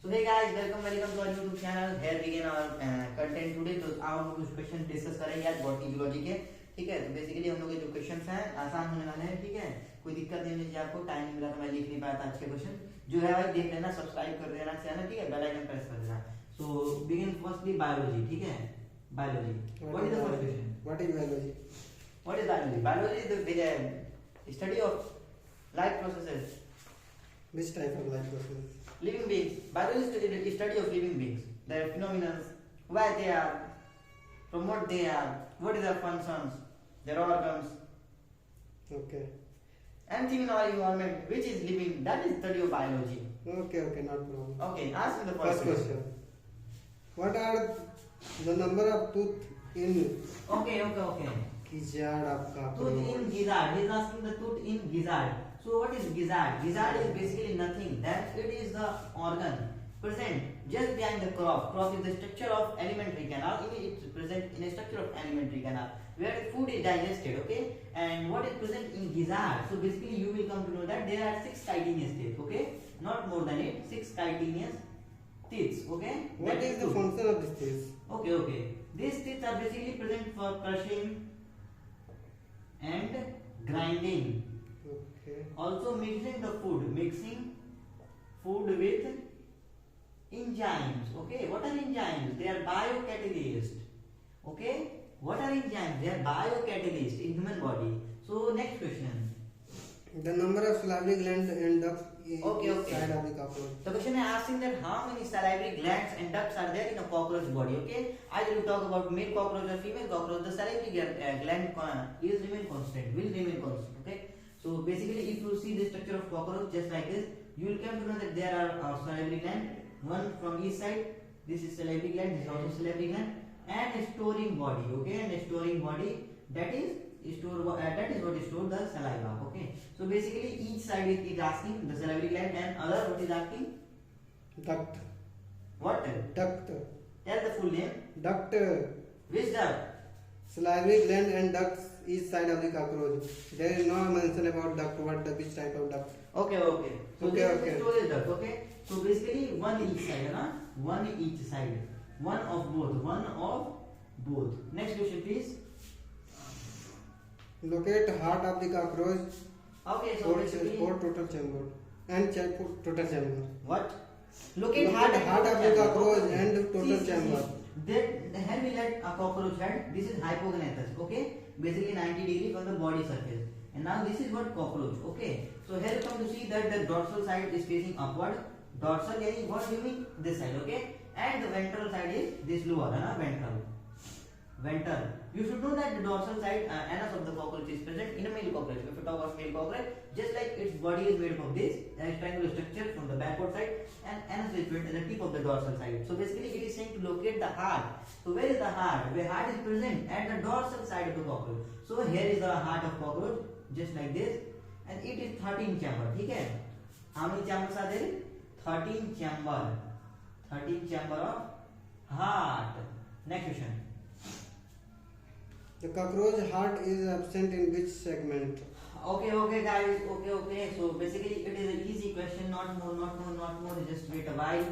So hey guys, welcome to our YouTube channel. Here begin our content today. तो आज हम कुछ question discuss करेंगे आज बॉटनी जूलॉजी के. ठीक है, तो बेसिकली हम लोग के जो क्वेश्चंस हैं आसान होने वाले हैं. ठीक है, कोई दिक्कत नहीं होनी चाहिए आपको. टाइम नहीं मिला तो मैं लिख नहीं पाया था अच्छे क्वेश्चन. जो है भाई देख लेना, सब्सक्राइब कर देना चैनल. ठीक है, बेल आइकन प्रेस कर देना. सो बिगिन फर्स्टली बायोलॉजी. ठीक है, biology. What is the first question? What is biology? What is biology? Biology is the study of life processes. Which type of life process? Living beings. Biology is the study of living beings. Their phenomena, why they are, from what they are, what is their functions, their organs, Okay. anything in our environment which is living. That is study of biology. Okay, not problem. Okay, ask me the First question. What are the number of tooth in Okay. gizzard of Tooth cockroach? in gizzard. He is asking the tooth in gizzard. So what is gizzard? Gizzard is basically nothing. That it is the organ present just behind the crop. Crop is the structure of alimentary canal. It is present in a structure of alimentary canal where food is digested. Okay, and what is present in gizzard? So basically you will come to know that there are 6 chitinous teeth. Okay, not more than it. 6 chitinous teeth. Okay. What That is the tooth. function of this teeth? Okay. These teeth are basically present for crushing and grinding. Okay. Also mixing the food, mixing food with enzymes. Okay, what are enzymes? They are biocatalysts. Okay, what are enzymes? They are biocatalysts in human body. So next question. The number of salivary glands and ducts in Okay. side of the cockroach. The question is asking that how many salivary glands and ducts are there in a cockroach body. Okay, either you talk about male cockroach or female cockroach, the salivary gland is remain constant, will remain constant. Okay, so basically if you see the structure of cockroach just like this, you will come to know that there are salivary gland, one from each side. This is salivary gland, this is also salivary gland, and a storing body. Okay, and a storing body that is what store the saliva. Okay, so basically each side is asking the salivary gland, and other what is asking Duct. what? Duct. Tell the full name. Duct. Which duct? Salivary gland and ducts each side of the cockroach. There is no mention about duct. Which type of duct? Okay. So Okay, this is okay. the storage duct. Okay, so basically one each side, na? One each side, one of both. Next question please. Locate heart of the cockroach. Okay, so basically Four total chamber and total chamber. what? Locate Locate heart of the cockroach and total chamber. Then the head will let a cockroach head. This is hypognathus. Okay, basically 90 degree from the body surface. And now this is what cockroach. Okay, so here you come to see that the dorsal side is facing upward. Dorsal meaning what do you mean? This side. Okay, and the ventral side is this lower, ventral. You should know that the dorsal side anus of the cockroach is present in a male cockroach. If you talk of male cockroach, just like its body is made up of this triangular structure from the backward side, and anus is present at the tip of the dorsal side. So basically it is saying to locate the heart. So where is the heart? The heart is present at the dorsal side of the cockroach. So here is the heart of cockroach, just like this, and it is 13 chamber. Okay? How many chambers are there? 13 chamber. 13 chamber of heart. Next question. The cockroach heart is absent in which segment? Okay guys, okay. So basically it is an easy question, not more, just wait a while.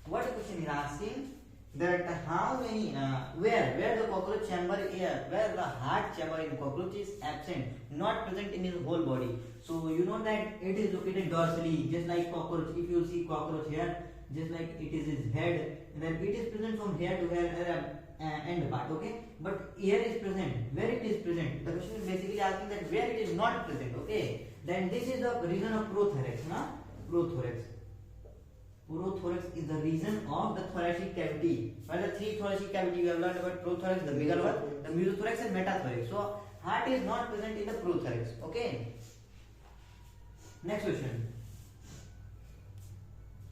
What the question is asking that how many, where the cockroach chamber is, where the heart chamber in cockroach is absent, not present in his whole body. So you know that it is located dorsally, just like cockroach. If you see cockroach here, just like it is his head, then it is present from here to here. End part. Okay, but here is present, where it is present. The question is basically asking that where it is not present. Okay, then this is the region of prothorax. Prothorax is the region of the thoracic cavity. While the 3 thoracic cavity we have learned about prothorax, the bigger one, the mesothorax and metathorax. So heart is not present in the prothorax. Okay, next question.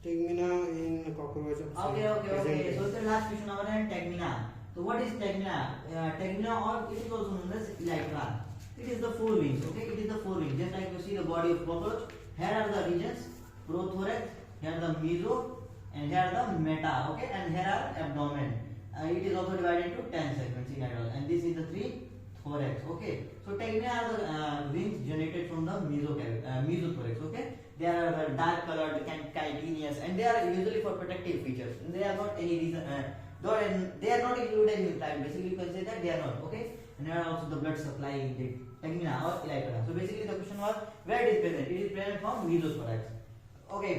Tegmina in cockroach. Okay. So the last question over and tegmina. So what is tegmina? Tegmina, or it is also known as elytra. It is the 4 wings. Okay, it is the 4 wings. Just like you see the body of cockroach. Here are the regions: prothorax, here the meso, and here the meta. Okay, and here are abdomen. It is also divided into 10 segments in adult. And this is the 3 thorax. Okay, so tegmina are the wings generated from the mesothorax. Okay, They are dark colored, chitinous, and they are usually for protective features. And they are not any reason. They are not included in nuclide. Basically, you can say that they are not. Okay. And there are also the blood supply in the tegmina or elytra. So basically, the question was where it is present. It is present from mesosporites. Okay.